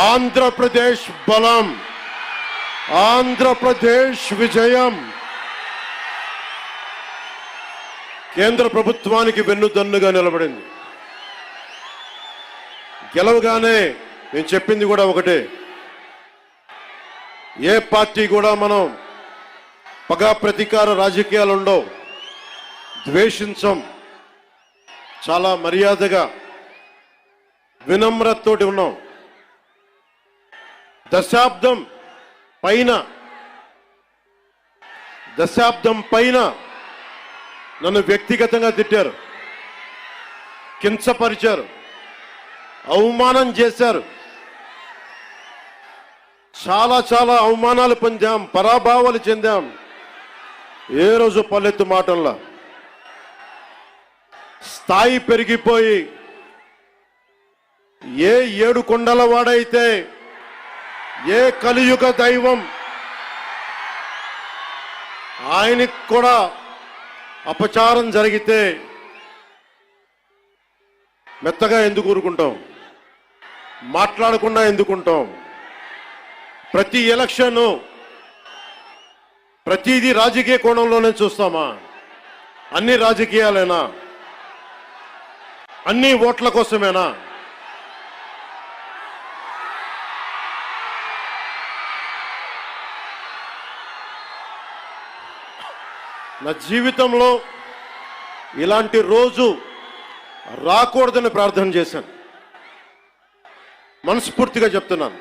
ఆంధ్రప్రదేశ్ బలం, ఆంధ్రప్రదేశ్ విజయం. కేంద్ర ప్రభుత్వానికి వెన్నుదన్నుగా నిలబడింది. గెలవగానే నేను చెప్పింది కూడా ఒకటే, ఏ పార్టీ కూడా మనం పగా ప్రతీకార రాజకీయాలు ఉండవు, ద్వేషించం, చాలా మర్యాదగా వినమ్రతతోటి ఉన్నాం. దశాబ్దం పైన నన్ను వ్యక్తిగతంగా తిట్టారు, కించపరిచారు, అవమానం చేశారు. చాలా అవమానాలు పొందాం, పరాభావాలు చెందాం. ఏ రోజు పల్లెత్తు మాటల్లా స్థాయి పెరిగిపోయి ఏ ఏడు కొండల వాడైతే, ఏ కలియుగ దైవం ఆయనకి కూడా అపచారం జరిగితే మెత్తగా ఎందుకు ఊరుకుంటాం, మాట్లాడకుండా ఎందుకుంటాం? ప్రతి ఎలక్షన్ ప్రతిదీ రాజకీయ కోణంలోనే చూస్తామా? అన్ని రాజకీయాలేనా? అన్ని ఓట్ల కోసమేనా? నా జీవితంలో ఇలాంటి రోజు రాకూడదని ప్రార్థన చేశాను. మనస్ఫూర్తిగా చెప్తున్నాను.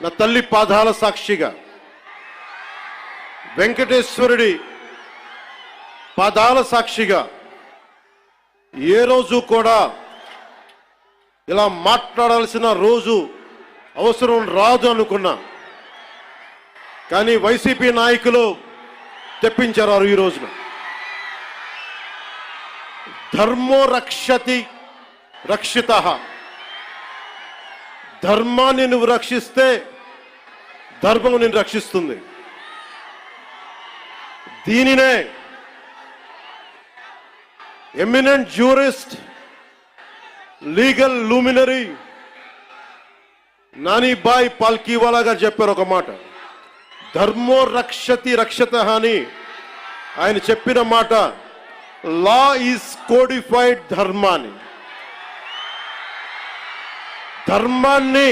నా తల్లి పాదాల సాక్షిగా, వెంకటేశ్వరుడి పాదాల సాక్షిగా ఏ రోజు కూడా ఇలా మాట్లాడాల్సిన రోజు అవసరం రాదు అనుకున్నా. కానీ వైసీపీ నాయకులు తెప్పించారు ఈ రోజున. ధర్మో రక్షతి రక్షితః. ధర్మాన్ని నువ్వు రక్షిస్తే ధర్మం నిన్ను రక్షిస్తుంది. దీనినే eminent jurist, legal luminary Nanabhoy Palkhivala గారు చెప్పారు ఒక మాట. ధర్మో రక్షతి రక్షతః అని ఆయన చెప్పిన మాట. లా ఈజ్ కోడిఫైడ్ ధర్మాన్ని. ధర్మాన్ని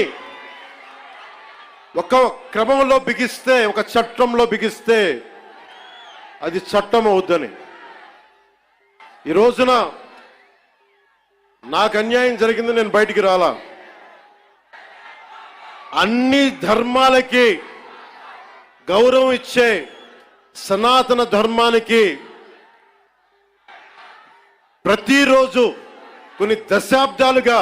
ఒక క్రమంలో బిగిస్తే, ఒక చట్టంలో బిగిస్తే అది చట్టం అవుద్దని. ఈ రోజున నాకు అన్యాయం జరిగింది, నేను బయటికి రాలా. అన్ని ధర్మాలకి గౌరవం ఇచ్చే సనాతన ధర్మానికి ప్రతిరోజు కొన్ని దశాబ్దాలుగా